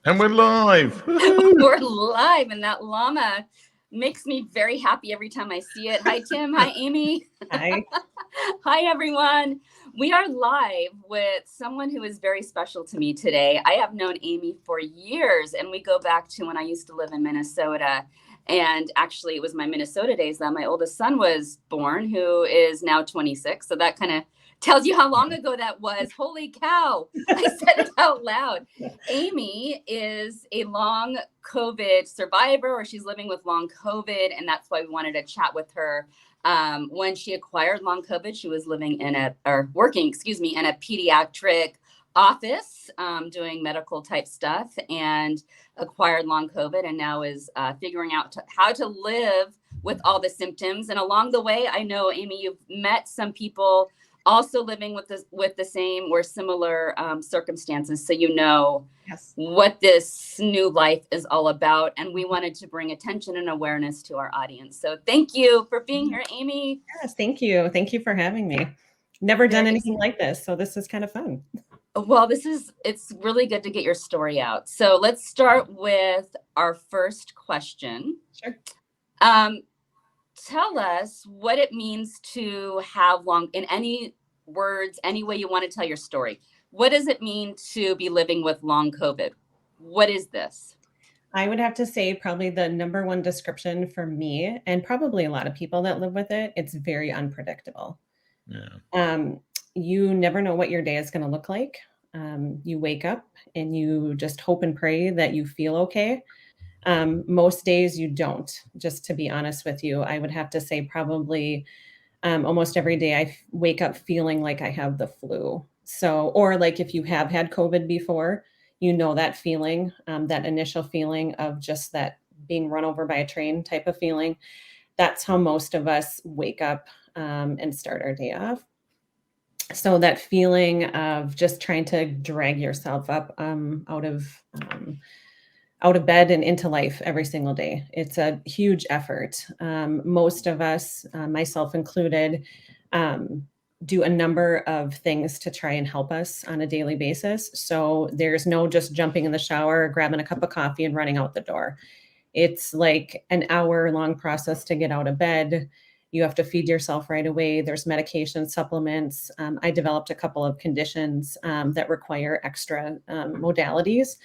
And we're live. We're live, and that llama makes me very happy every time I see it. Hi, Tim. Hi, Amy. Hi. Hi, everyone. We are live with someone who is very special to me today. I have known Amy for years, and we go back to when I used to live in Minnesota. And actually, it was my Minnesota days that my oldest son was born, who is now 26. So that kind of tells you how long ago that was. Holy cow. I said it out loud. Amy is a long COVID survivor, or she's living with long COVID. And that's why we wanted to chat with her. When she acquired long COVID, she was working, in a pediatric office, doing medical type stuff, and acquired long COVID, and now is figuring out how to live with all the symptoms. And along the way, I know, Amy, you've met some people also living with the same or similar circumstances, so you know Yes. what this new life is all about. And we wanted to bring attention and awareness to our audience. So thank you for being here, Amy. Yes, thank you. Thank you for having me. Never done anything like this, so this is kind of fun. Well, it's really good to get your story out. So let's start with our first question. Sure. Tell us what it means to have long, in any words, any way you want to tell your story. What does it mean to be living with long COVID? What is this? I would have to say probably the number one description for me, and probably a lot of people that live with it, it's very unpredictable. Yeah. You never know what your day is going to look like. You wake up and you just hope and pray that you feel okay. Most days you don't, just to be honest with you. I would have to say probably almost every day I wake up feeling like I have the flu. So, or like if you have had COVID before, you know that feeling, that initial feeling of just that being run over by a train type of feeling. That's how most of us wake up and start our day off. So that feeling of just trying to drag yourself up out of bed and into life every single day. It's a huge effort. Most of us, myself included, do a number of things to try and help us on a daily basis. So there's no just jumping in the shower, grabbing a cup of coffee and running out the door. It's like an hour-long process to get out of bed. You have to feed yourself right away. There's medication, supplements. I developed a couple of conditions that require extra modalities.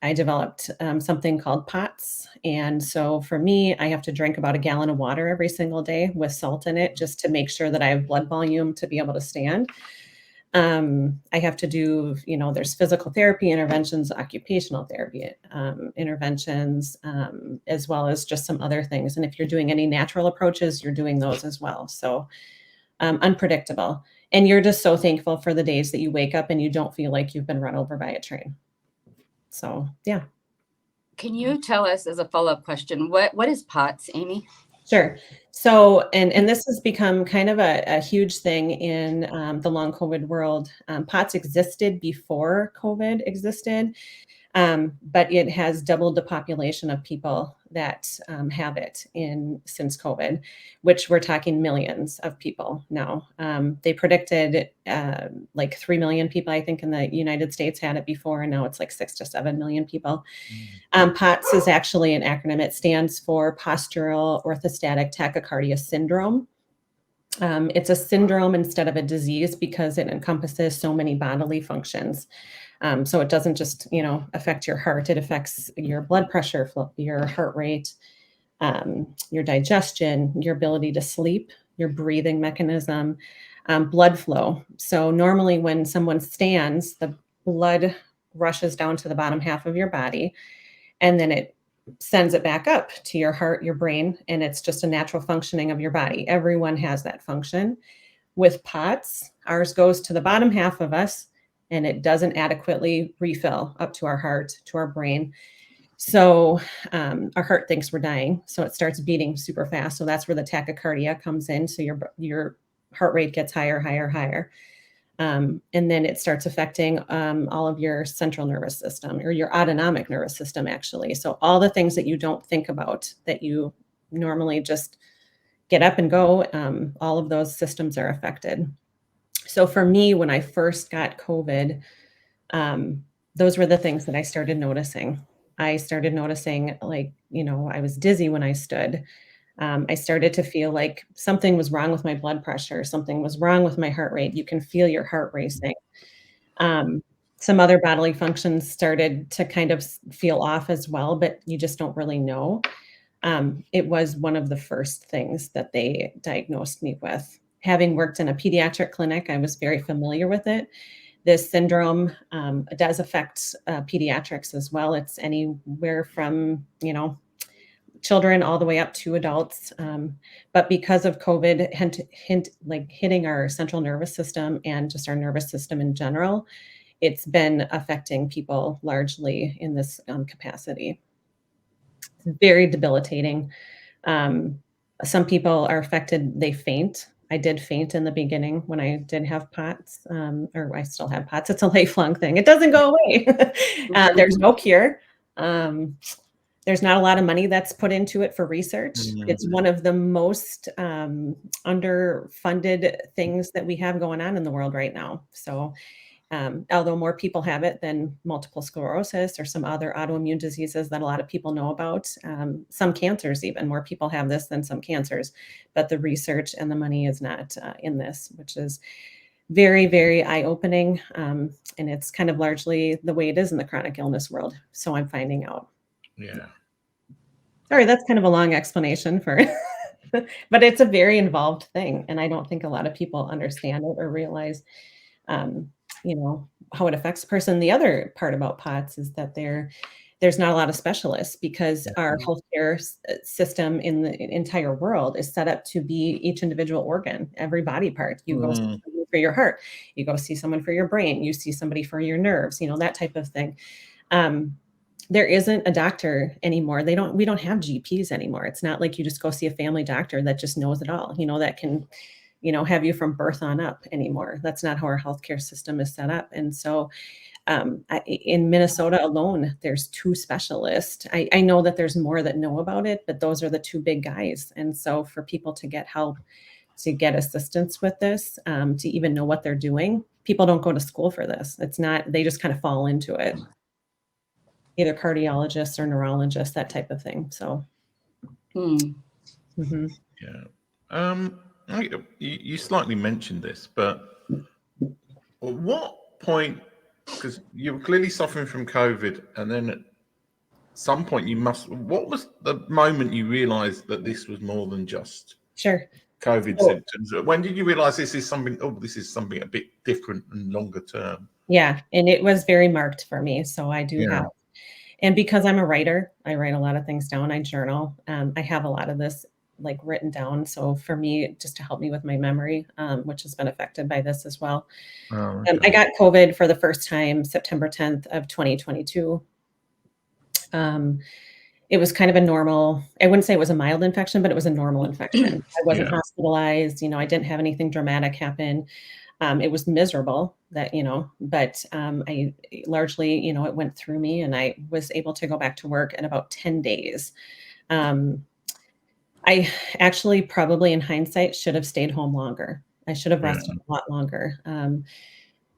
I developed something called POTS. And so for me, I have to drink about a gallon of water every single day with salt in it, just to make sure that I have blood volume to be able to stand. I have to do, there's physical therapy interventions, occupational therapy interventions, as well as just some other things. And if you're doing any natural approaches, you're doing those as well. So unpredictable. And you're just so thankful for the days that you wake up and you don't feel like you've been run over by a train. So, yeah. Can you tell us, as a follow-up question, what is POTS, Amy? Sure. So, and this has become kind of a huge thing in the long COVID world. POTS existed before COVID existed, but it has doubled the population of people that have it since COVID, which we're talking millions of people now. They predicted like 3 million people, I think, in the United States had it before, and now it's like 6 to 7 million people. POTS is actually an acronym. It stands for Postural Orthostatic Tachycardia Syndrome. It's a syndrome instead of a disease because it encompasses so many bodily functions. So it doesn't just, affect your heart. It affects your blood pressure, your heart rate, your digestion, your ability to sleep, your breathing mechanism, blood flow. So normally when someone stands, the blood rushes down to the bottom half of your body, and then it sends it back up to your heart, your brain, and it's just a natural functioning of your body. Everyone has that function. With POTS, ours goes to the bottom half of us, and it doesn't adequately refill up to our heart, to our brain. So our heart thinks we're dying, so it starts beating super fast. So that's where the tachycardia comes in. So your heart rate gets higher, higher, higher. And then it starts affecting all of your central nervous system, or your autonomic nervous system, actually. So all the things that you don't think about that you normally just get up and go, all of those systems are affected. So for me, when I first got COVID, those were the things that I started noticing. I started noticing, like, I was dizzy when I stood. I started to feel like something was wrong with my blood pressure, something was wrong with my heart rate. You can feel your heart racing. Um, some other bodily functions started to kind of feel off as well, but you just don't really know. It was one of the first things that they diagnosed me with. Having worked in a pediatric clinic, I was very familiar with it. This syndrome does affect pediatrics as well. It's anywhere from, children all the way up to adults. But because of COVID, like hitting our central nervous system and just our nervous system in general, it's been affecting people largely in this capacity. It's very debilitating. Um, some people are affected, they faint. I did faint in the beginning when I did have POTS, or I still have POTS. It's a lifelong thing. It doesn't go away. There's no cure. Um, there's not a lot of money that's put into it for research. It's one of the most underfunded things that we have going on in the world right now. So, although more people have it than multiple sclerosis or some other autoimmune diseases that a lot of people know about, some cancers even, more people have this than some cancers, but the research and the money is not in this, which is very, very eye-opening, and it's kind of largely the way it is in the chronic illness world, so I'm finding out. Yeah. Sorry, that's kind of a long explanation for but it's a very involved thing, and I don't think a lot of people understand it or realize, um, how it affects a person. The other part about POTS is that there's not a lot of specialists because our healthcare system in the entire world is set up to be each individual organ, every body part. You go see someone for your heart, you go see someone for your brain, you see somebody for your nerves, that type of thing. There isn't a doctor anymore. We don't have GPs anymore. It's not like you just go see a family doctor that just knows it all, that can, have you from birth on up anymore. That's not how our healthcare system is set up. And so in Minnesota alone, there's 2 specialists. I know that there's more that know about it, but those are the 2 big guys. And so for people to get help, to get assistance with this, to even know what they're doing, people don't go to school for this. It's not, they just kind of fall into it. Either cardiologists or neurologists, that type of thing. So, yeah. You slightly mentioned this, but at what point, because you were clearly suffering from COVID, and then at some point what was the moment you realized that this was more than just COVID symptoms? When did you realize this is something a bit different and longer term? Yeah, and it was very marked for me. So I do have. And because I'm a writer, I write a lot of things down. I journal. I have a lot of this like written down. So for me, just to help me with my memory, which has been affected by this as well. I got COVID for the first time September 10th of 2022. It was kind of a normal, I wouldn't say it was a mild infection, but it was a normal infection. I wasn't hospitalized. I didn't have anything dramatic happen. It was miserable but I largely, it went through me and I was able to go back to work in about 10 days. I actually probably in hindsight should have stayed home longer. I should have rested a lot longer.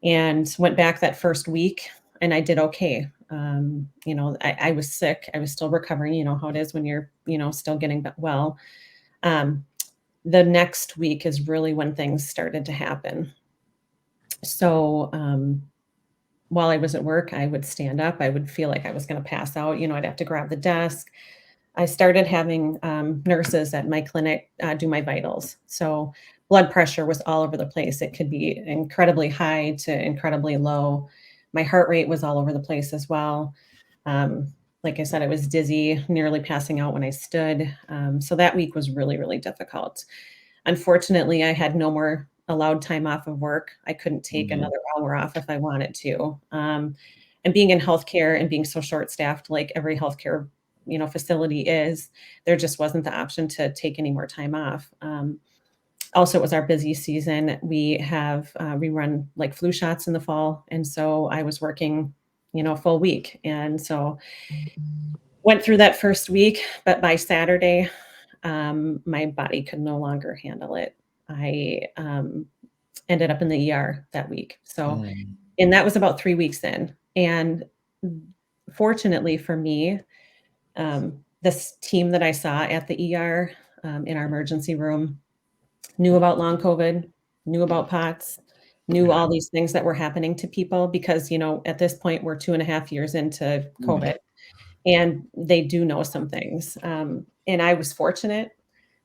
And went back that first week and I did okay. I was sick. I was still recovering, how it is when you're, still getting well. The next week is really when things started to happen. So while I was at work, I would stand up. I would feel like I was going to pass out. I'd have to grab the desk. I started having nurses at my clinic do my vitals. So blood pressure was all over the place. It could be incredibly high to incredibly low. My heart rate was all over the place as well. Like I said, I was dizzy, nearly passing out when I stood. So that week was really, really difficult. Unfortunately, I had no more allowed time off of work. I couldn't take another hour off if I wanted to. And being in healthcare and being so short-staffed, like every healthcare, facility is, there just wasn't the option to take any more time off. Also, it was our busy season. We run like flu shots in the fall. And so I was working, a full week. And so went through that first week, but by Saturday, my body could no longer handle it. I ended up in the ER that week. So, and that was about 3 weeks in. And fortunately for me, this team that I saw at the ER in our emergency room knew about long COVID, knew about POTS, knew all these things that were happening to people because, at this point, we're 2.5 years into COVID, and they do know some things. And I was fortunate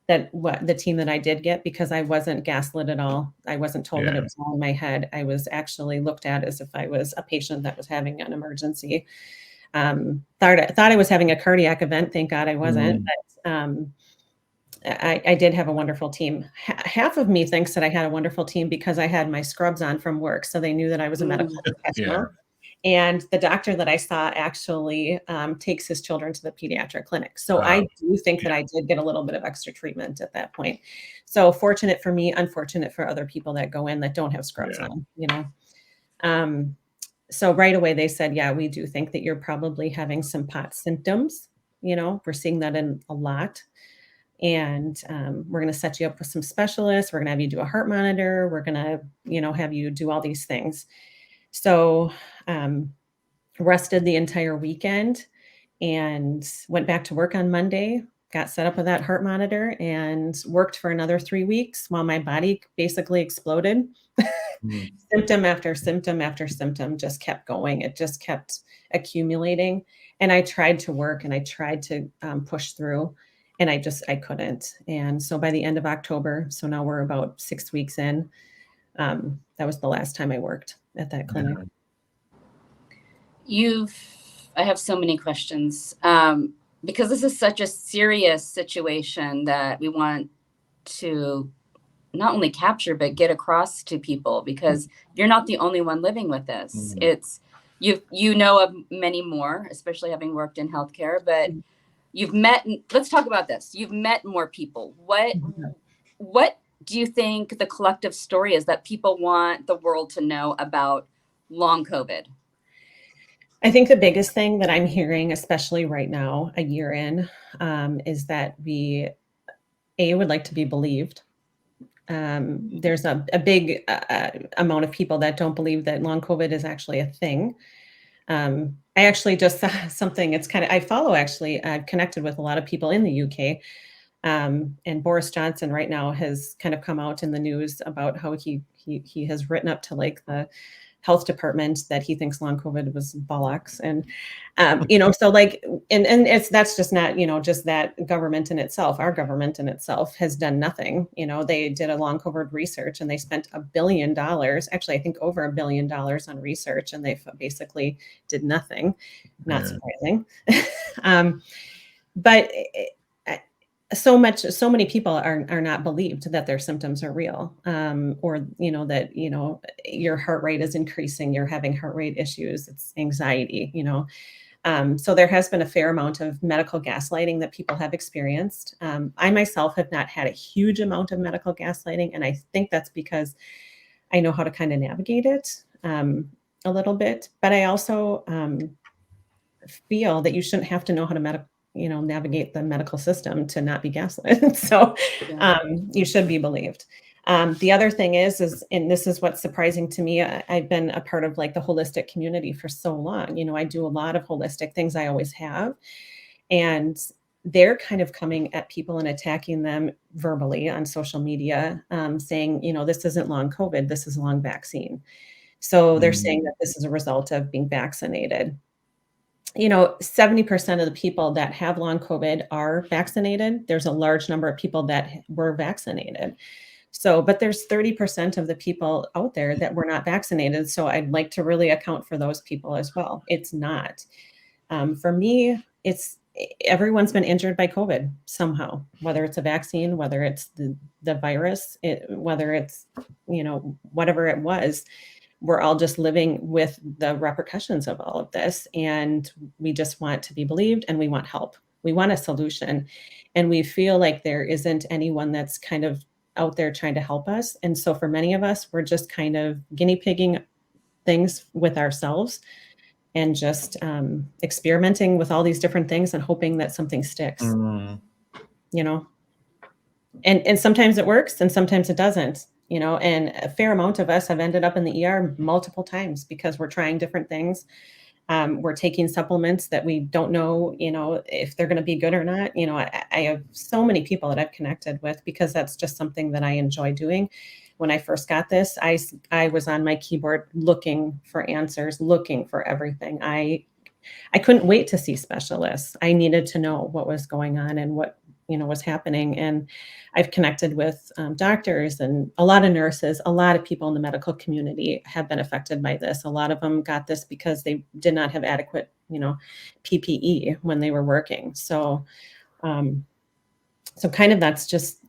that the team that I did get, because I wasn't gaslit at all. I wasn't told that it was all in my head. I was actually looked at as if I was a patient that was having an emergency. Thought I was having a cardiac event. Thank God I wasn't. But I did have a wonderful team. Half of me thinks that I had a wonderful team because I had my scrubs on from work, so they knew that I was a medical professional. And the doctor that I saw actually takes his children to the pediatric clinic. So I do think that I did get a little bit of extra treatment at that point. So fortunate for me, unfortunate for other people that go in that don't have scrubs on, So right away they said, yeah, we do think that you're probably having some POTS symptoms. We're seeing that in a lot. And we're going to set you up with some specialists. We're going to have you do a heart monitor. We're going to, have you do all these things. So rested the entire weekend and went back to work on Monday, got set up with that heart monitor and worked for another 3 weeks while my body basically exploded. Symptom after symptom after symptom just kept going. It just kept accumulating. And I tried to work and I tried to push through, and I couldn't. And so by the end of October, so now we're about 6 weeks in, that was the last time I worked at that clinic. I have so many questions because this is such a serious situation that we want to not only capture, but get across to people, because you're not the only one living with this. It's you know of many more, especially having worked in healthcare, but let's talk about this. You've met more people. What do you think the collective story is that people want the world to know about long COVID? I think the biggest thing that I'm hearing, especially right now, a year in, is that we would like to be believed. There's a big amount of people that don't believe that long COVID is actually a thing. I actually just saw something. I've connected with a lot of people in the UK. And Boris Johnson right now has kind of come out in the news about how he has written up to the health department that he thinks long COVID was bollocks. And, so that's just not, just that government in itself. Our government in itself has done nothing. They did a long COVID research and they spent $1 billion, actually, I think over $1 billion on research, and they basically did nothing. Not surprising. But so many people are not believed that their symptoms are real, or that your heart rate is increasing, you're having heart rate issues, it's anxiety. So there has been a fair amount of medical gaslighting that people have experienced. I myself have not had a huge amount of medical gaslighting, and I think that's because I know how to kind of navigate it a little bit. But I also feel that you shouldn't have to know how to navigate the medical system to not be gaslit. So you should be believed. The other thing is, and this is what's surprising to me, I've been a part of the holistic community for so long. I do a lot of holistic things. I always have. And they're kind of coming at people and attacking them verbally on social media, saying, this isn't long COVID, this is long vaccine. So they're saying that this is a result of being vaccinated. 70% of the people that have long COVID are vaccinated. There's a large number of people that were vaccinated. So, but there's 30% of the people out there that were not vaccinated. So I'd like to really account for those people as well. It's not. For me, everyone's been injured by COVID somehow, whether it's a vaccine, whether it's the virus, whether it's, whatever it was. We're all just living with the repercussions of all of this. And we just want to be believed, and we want help. We want a solution. And we feel like there isn't anyone that's kind of out there trying to help us. And so for many of us, we're just kind of guinea pigging things with ourselves and just experimenting with all these different things and hoping that something sticks, And sometimes it works and sometimes it doesn't. And a fair amount of us have ended up in the ER multiple times because we're trying different things. We're taking supplements that we don't know, if they're going to be good or not. I have so many people that I've connected with because that's just something that I enjoy doing. When I first got this, I was on my keyboard looking for answers, looking for everything. I couldn't wait to see specialists. I needed to know what was going on and what was happening. And I've connected with doctors and a lot of nurses. A lot of people in the medical community have been affected by this. A lot of them got this because they did not have adequate, PPE when they were working. So, so kind of that's just,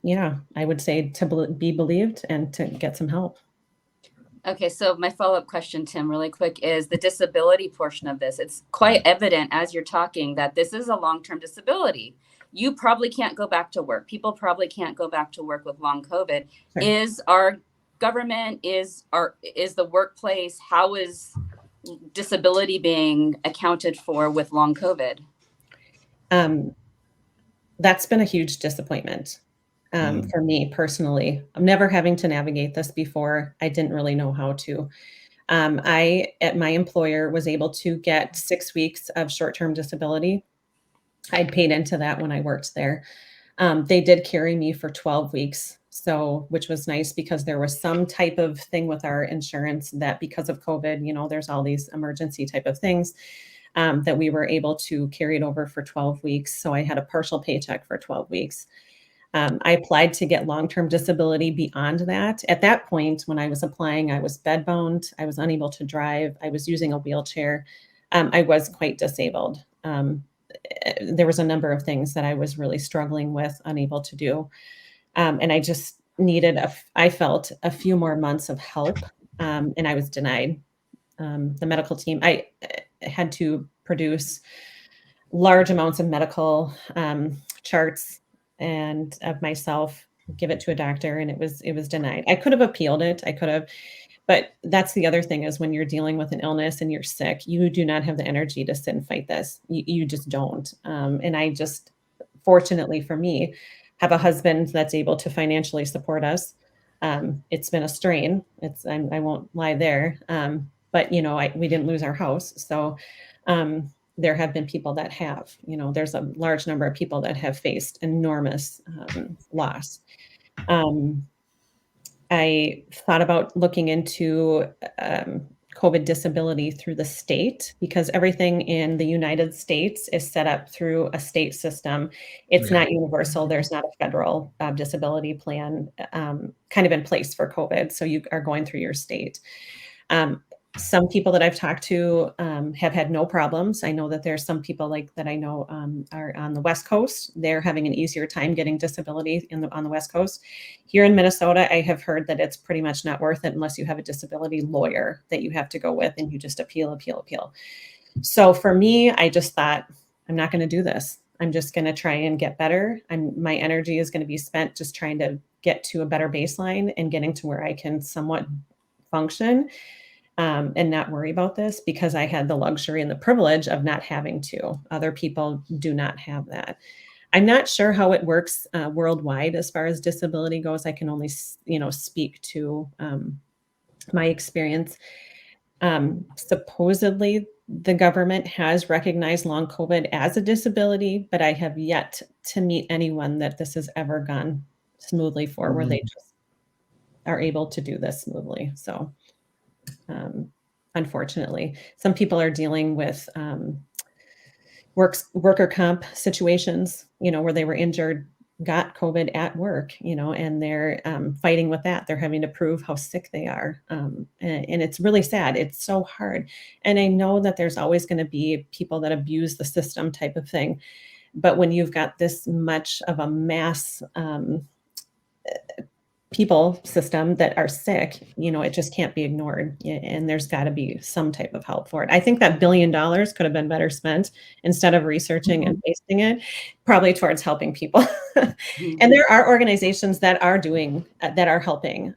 I would say to be believed and to get some help. Okay, so my follow-up question, Tim, really quick, is the disability portion of this. It's quite evident as you're talking that this is a long-term disability. You probably can't go back to work. People probably can't go back to work with long COVID. Sure. Is our government, is the workplace, how is disability being accounted for with long COVID? That's been a huge disappointment. For me personally. I'm never having to navigate this before. I didn't really know how to. I, at my employer, was able to get 6 weeks of short-term disability. I'd paid into that when I worked there. They did carry me for 12 weeks, which was nice because there was some type of thing with our insurance that because of COVID, there's all these emergency type of things that we were able to carry it over for 12 weeks. So I had a partial paycheck for 12 weeks. I applied to get long-term disability beyond that. At that point, when I was applying, I was bedbound. I was unable to drive. I was using a wheelchair. I was quite disabled. There was a number of things that I was really struggling with, unable to do. And I just needed, I felt, a few more months of help, and I was denied. The medical team, I had to produce large amounts of medical charts and of myself, give it to a doctor, and it was denied. I could have appealed it. But that's the other thing is when you're dealing with an illness and you're sick, you do not have the energy to sit and fight this. You just don't. And I just, fortunately for me, have a husband that's able to financially support us. It's been a strain. I won't lie there. But we didn't lose our house. So there have been people that have, there's a large number of people that have faced enormous loss. I thought about looking into COVID disability through the state because everything in the United States is set up through a state system. It's not universal. There's not a federal disability plan kind of in place for COVID. So you are going through your state. Some people that I've talked to have had no problems. I know that there's some people that I know are on the West Coast. They're having an easier time getting disability on the West Coast. Here in Minnesota, I have heard that it's pretty much not worth it unless you have a disability lawyer that you have to go with and you just appeal. So for me, I just thought, I'm not going to do this. I'm just going to try and get better. My energy is going to be spent just trying to get to a better baseline and getting to where I can somewhat function. And not worry about this because I had the luxury and the privilege of not having to. Other people do not have that. I'm not sure how it works worldwide as far as disability goes. I can only, speak to my experience. Supposedly, the government has recognized long COVID as a disability, but I have yet to meet anyone that this has ever gone smoothly for, where they just are able to do this smoothly. So. Unfortunately, some people are dealing with worker comp situations, where they were injured, got COVID at work, and they're fighting with that. They're having to prove how sick they are. And it's really sad. It's so hard. And I know that there's always going to be people that abuse the system type of thing. But when you've got this much of a mass people system that are sick, it just can't be ignored. And there's got to be some type of help for it. I think that $1 billion could have been better spent instead of researching and wasting it, probably towards helping people. And there are organizations that are helping.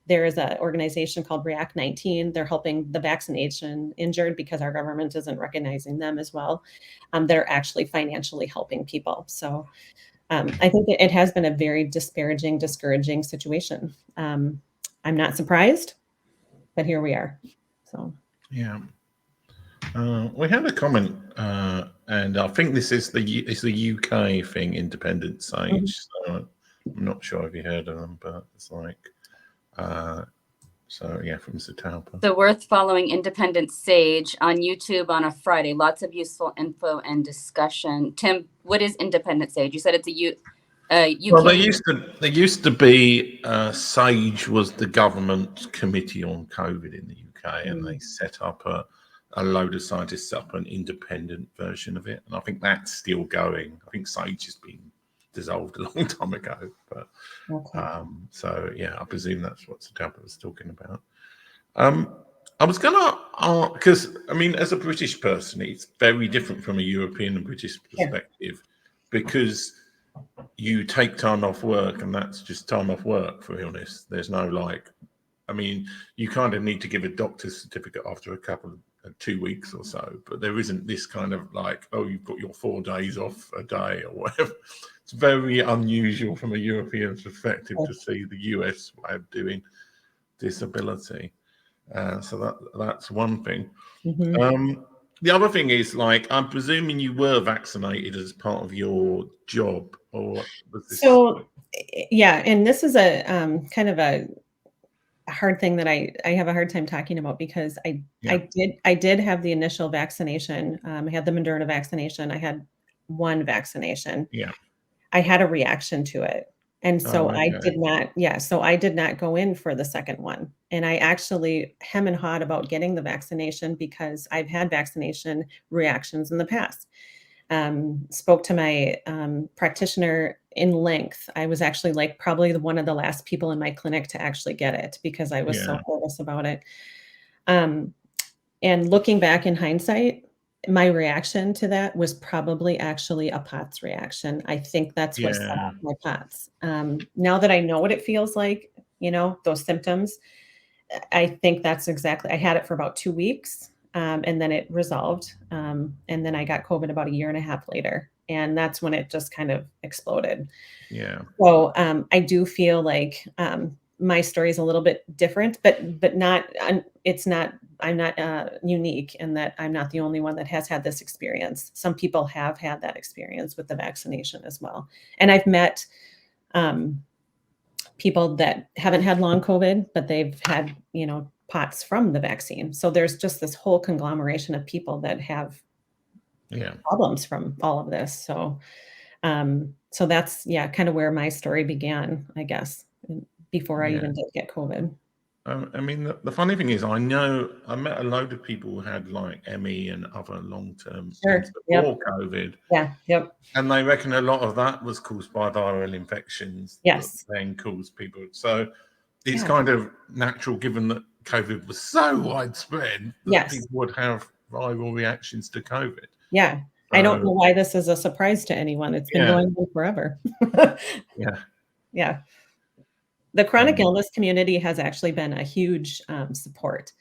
There is an organization called React 19. They're helping the vaccination injured because our government isn't recognizing them as well. They're actually financially helping people. So I think it has been a very disparaging, discouraging situation. I'm not surprised, but here we are. So yeah. We had a comment, and I think this is the UK thing, Independent Sage. So I'm not sure if you heard of them, but it's like, so yeah, from Mr. Talbot. So worth following Independent Sage on YouTube on a Friday. Lots of useful info and discussion. Tim, what is Independent Sage? You said it's a UK. Well, there used to be Sage was the government committee on COVID in the UK, and they set up a load of scientists set up an independent version of it, and I think that's still going. I think Sage has been dissolved a long time ago, but so yeah, I presume that's what Talbot was talking about. I was gonna because I mean, as a British person, it's very different from a European and British perspective because you take time off work and that's just time off work for illness. There's no like, I mean, you kind of need to give a doctor's certificate after a couple of 2 weeks or so, but there isn't this kind of like, oh, you've got your 4 days off a day or whatever. It's very unusual from a European perspective to see the US way of doing disability. So that's one thing. The other thing is, like, I'm presuming you were vaccinated as part of your job, or was this... So, yeah, and this is a kind of a hard thing that I have a hard time talking about because I did have the initial vaccination. I had the Moderna vaccination. I had one vaccination. Yeah, I had a reaction to it. And so I did not go in for the second one. And I actually hem and hawed about getting the vaccination because I've had vaccination reactions in the past. Spoke to my practitioner in length. I was actually like probably one of the last people in my clinic to actually get it because I was so nervous about it. And looking back in hindsight, my reaction to that was probably actually a POTS reaction. I think that's what set off my POTS. Now that I know what it feels like, you know, those symptoms, I think that's exactly, I had it for about 2 weeks and then it resolved. And then I got COVID about 1.5 years later. And that's when it just kind of exploded. Yeah. So I do feel like my story is a little bit different, but not, it's not, I'm not unique in that I'm not the only one that has had this experience. Some people have had that experience with the vaccination as well. And I've met people that haven't had long COVID, but they've had, you know, POTS from the vaccine. So there's just this whole conglomeration of people that have problems from all of this. So, so that's, kind of where my story began, I guess, before I even did get COVID. I mean, the funny thing is, I know I met a load of people who had like ME and other long-term things before COVID. Yeah. Yep. And they reckon a lot of that was caused by viral infections. Yes. That then caused people. So it's kind of natural, given that COVID was so widespread, that people would have viral reactions to COVID. Yeah. I don't know why this is a surprise to anyone. It's been going on forever. Yeah. The chronic illness community has actually been a huge support.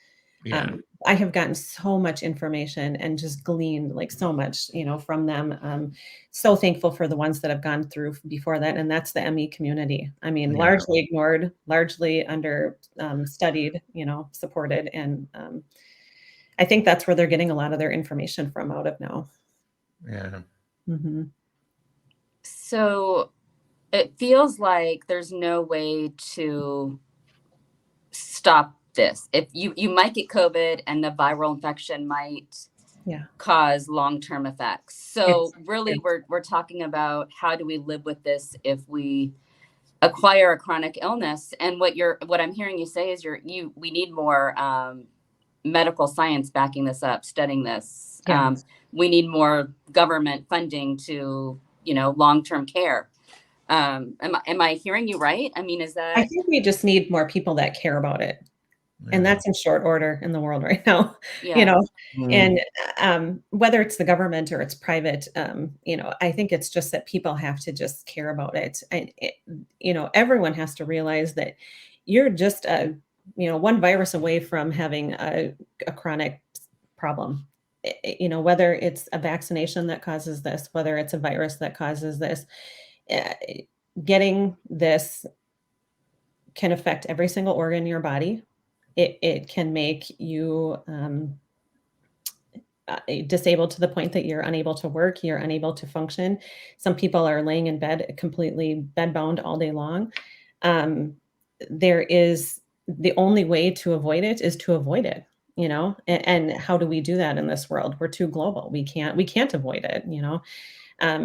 I have gotten so much information and just gleaned like so much, you know, from them. So thankful for the ones that have gone through before that. And that's the ME community. I mean, largely ignored, largely under studied, you know, supported. And I think that's where they're getting a lot of their information from out of now. Yeah. So it feels like there's no way to stop this. If you might get COVID and the viral infection might cause long-term effects. So really we're talking about how do we live with this if we acquire a chronic illness. And what I'm hearing you say is we need more medical science backing this up, studying this. We need more government funding to, you know, long-term care. Am I hearing you right? I mean, is that... I think we just need more people that care about it. And that's in short order in the world right now, you know, and whether it's the government or it's private, you know, I think it's just that people have to just care about it. And, you know, everyone has to realize that you're just one virus away from having a chronic problem. You know, whether it's a vaccination that causes this, whether it's a virus that causes this, getting this can affect every single organ in your body. It can make you disabled to the point that you're unable to work, you're unable to function. Some people are laying in bed completely bedbound all day long. There is the only way to avoid it is to avoid it, you know? And how do we do that in this world? We're too global. We can't avoid it, you know?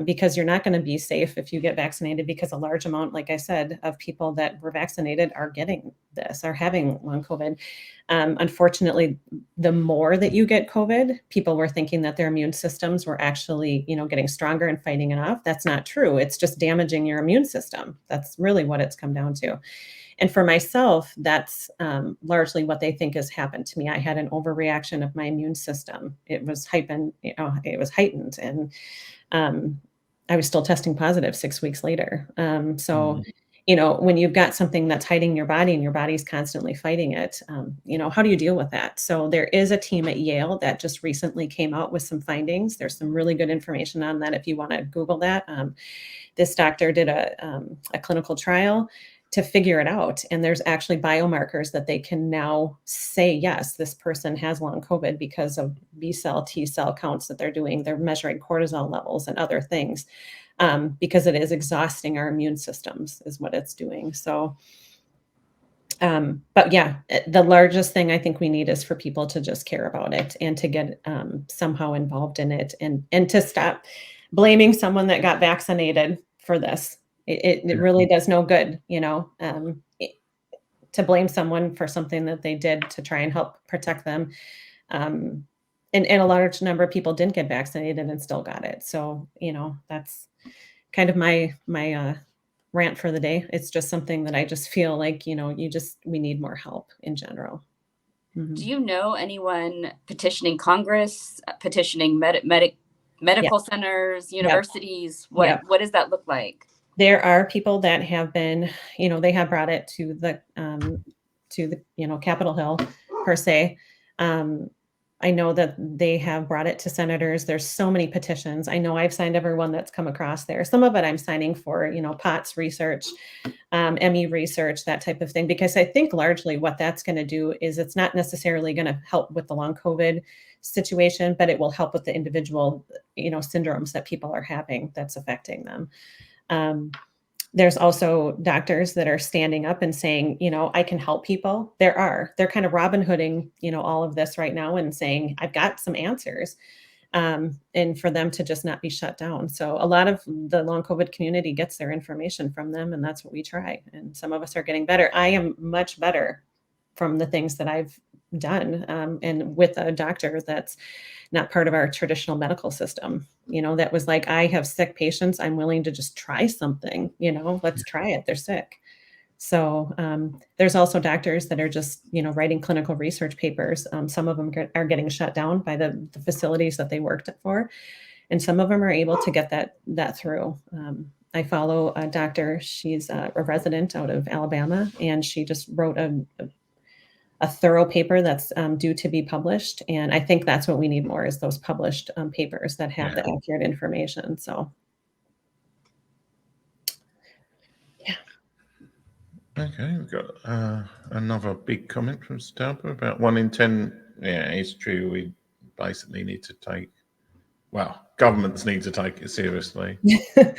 Because you're not going to be safe if you get vaccinated, because a large amount, like I said, of people that were vaccinated are getting this, are having long COVID. Unfortunately, the more that you get COVID, people were thinking that their immune systems were actually, you know, getting stronger and fighting it off. That's not true. It's just damaging your immune system. That's really what it's come down to. And for myself, that's largely what they think has happened to me. I had an overreaction of my immune system. It was heightened, it was heightened. And I was still testing positive 6 weeks later. You know, when you've got something that's hiding your body and your body's constantly fighting it, you know, how do you deal with that? So there is a team at Yale that just recently came out with some findings. There's some really good information on that if you want to Google that. This doctor did a clinical trial to figure it out. And there's actually biomarkers that they can now say, yes, this person has long COVID because of B cell, T cell counts that they're doing. They're measuring cortisol levels and other things, because it is exhausting our immune systems is what it's doing. So, but yeah, the largest thing I think we need is for people to just care about it and to get somehow involved in it, and to stop blaming someone that got vaccinated for this. It really does no good, you know, to blame someone for something that they did to try and help protect them. And a large number of people didn't get vaccinated and still got it. So, you know, that's kind of my rant for the day. It's just something that I just feel like, you know, we need more help in general. Mm-hmm. Do you know anyone petitioning Congress, petitioning medical centers, universities? What does that look like? There are people that have been, you know, they have brought it to the, you know, Capitol Hill per se. I know that they have brought it to senators. There's so many petitions. I know I've signed every one that's come across there. Some of it I'm signing for, you know, POTS research, ME research, that type of thing, because I think largely what that's going to do is it's not necessarily going to help with the long COVID situation, but it will help with the individual, you know, syndromes that people are having that's affecting them. There's also doctors that are standing up and saying, you know, I can help people. They're kind of Robin Hooding, you know, all of this right now and saying, I've got some answers, and for them to just not be shut down. So a lot of the long COVID community gets their information from them, and that's what we try. And some of us are getting better. I am much better from the things that I've done, and with a doctor that's not part of our traditional medical system, you know, that was like, I have sick patients. I'm willing to just try something, you know, let's try it. They're sick. So there's also doctors that are just, you know, writing clinical research papers. Some of them are getting shut down by the facilities that they worked for. And some of them are able to get that through. I follow a doctor. She's a resident out of Alabama, and she just wrote a thorough paper that's due to be published. And I think that's what we need more, is those published papers that have the accurate information. So, yeah. Okay, we've got another big comment from Stelpa about 1 in 10. Yeah, it's true. We basically need to governments need to take it seriously. But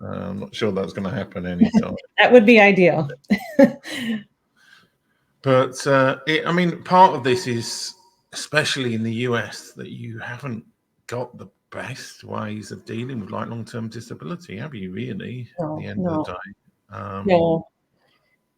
I'm not sure that's going to happen anytime. That would be ideal. But I mean, part of this is, especially in the US, that you haven't got the best ways of dealing with like long-term disability, have you? Really, at the end of the day. No.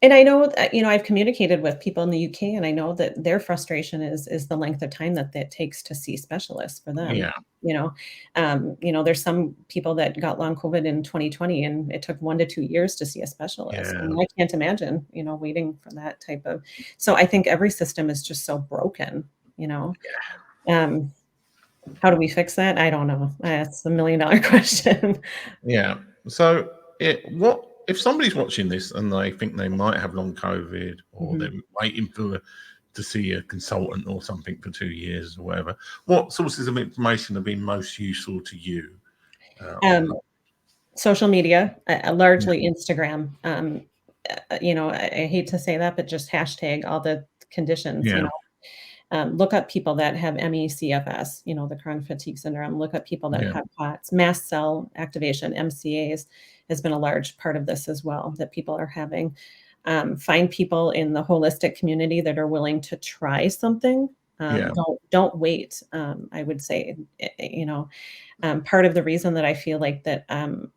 And I know that, you know, I've communicated with people in the UK, and I know that their frustration is the length of time that it takes to see specialists for them. Yeah. You know, there's some people that got long COVID in 2020, and it took 1 to 2 years to see a specialist. Yeah. And I can't imagine, you know, waiting for that type of. So I think every system is just so broken, you know. How do we fix that? I don't know. That's $1 million question. Yeah. So what if somebody's watching this and they think they might have long COVID, or they're waiting to see a consultant or something for 2 years or whatever? What sources of information have been most useful to you? Social media, largely Instagram. You know, I hate to say that, but just hashtag all the conditions, you know. Look up people that have ME/CFS, the chronic fatigue syndrome. Look up people that have POTS. Mast cell activation, MCAS, has been a large part of this as well that people are having. Find people in the holistic community that are willing to try something. Don't wait. I would say, part of the reason that I feel like that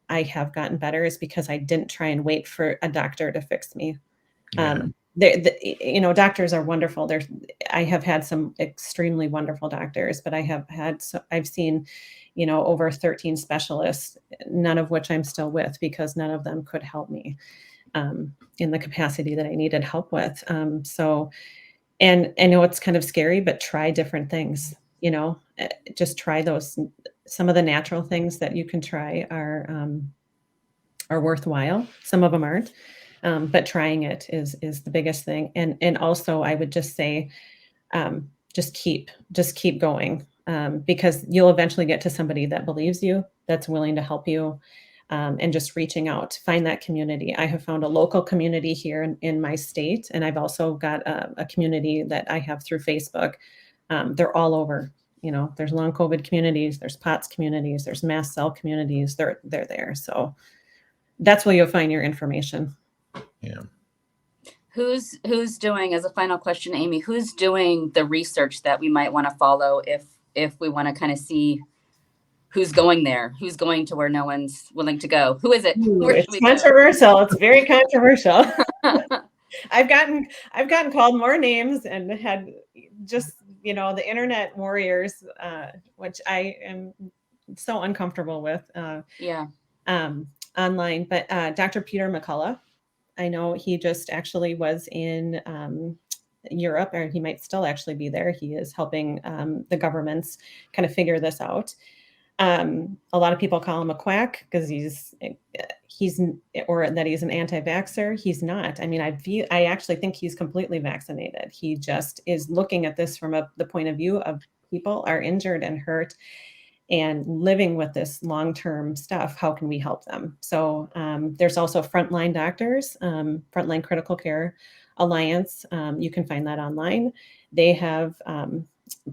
I have gotten better is because I didn't try and wait for a doctor to fix me. Doctors are wonderful. I have had some extremely wonderful doctors, but I've seen, over 13 specialists, none of which I'm still with because none of them could help me in the capacity that I needed help with. And I know it's kind of scary, but try different things, just try those. Some of the natural things that you can try are worthwhile. Some of them aren't. But trying it is the biggest thing. And also I would just say, just keep going, because you'll eventually get to somebody that believes you, that's willing to help you, and just reaching out, find that community. I have found a local community here in my state. And I've also got a community that I have through Facebook. They're all over, there's long COVID communities, there's POTS communities, there's mast cell communities. They're there. So that's where you'll find your information. Yeah. Who's doing, as a final question, Amy, who's doing the research that we might want to follow if we want to kind of see who's going there, who's going to where no one's willing to go? Who is it? It's controversial. It's very controversial. I've gotten called more names and had just, the internet warriors, which I am so uncomfortable with. Online, but Dr. Peter McCullough, I know he just actually was in Europe, or he might still actually be there. He is helping the governments kind of figure this out. A lot of people call him a quack because he's or that he's an anti-vaxxer. He's not. I mean, I actually think he's completely vaccinated. He just is looking at this from the point of view of people are injured and hurt and living with this long-term stuff. How can we help them? So there's also Frontline Doctors, Frontline Critical Care Alliance. You can find that online. They have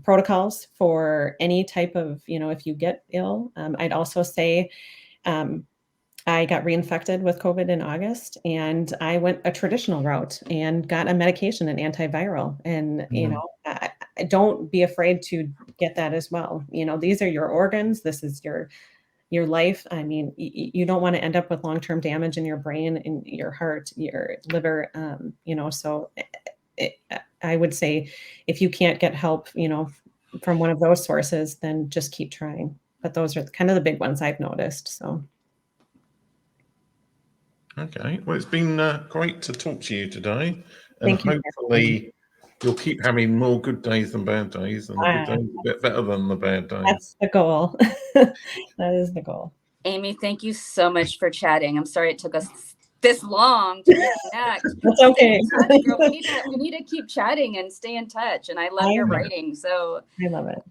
protocols for any type of, if you get ill. I'd also say I got reinfected with COVID in August, and I went a traditional route and got a medication, an antiviral. And, don't be afraid to get that as well. These are your organs. This is your life. I mean, you don't want to end up with long-term damage in your brain, in your heart, your liver, so I would say if you can't get help, from one of those sources, then just keep trying. But those are kind of the big ones I've noticed. So. Okay. Well, it's been great to talk to you today. And Thank you. Hopefully you'll keep having more good days than bad days, and the good days a bit better than the bad days. That's the goal. That is the goal. Amy, thank you so much for chatting. I'm sorry it took us this long to reconnect. That's okay. We need to keep chatting and stay in touch. And I love your writing. So I love it.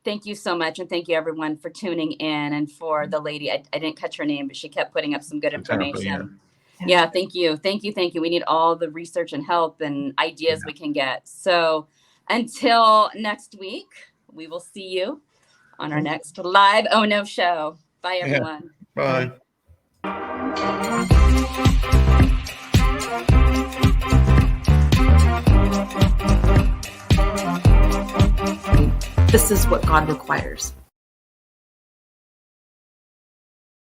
Thank you so much. And thank you everyone for tuning in, and for the lady, I didn't catch her name, but she kept putting up some good information. Yeah. Thank you. We need all the research and help and ideas we can get. So until next week, we will see you on our next live Oh No show. Bye everyone. Bye. This is what God requires.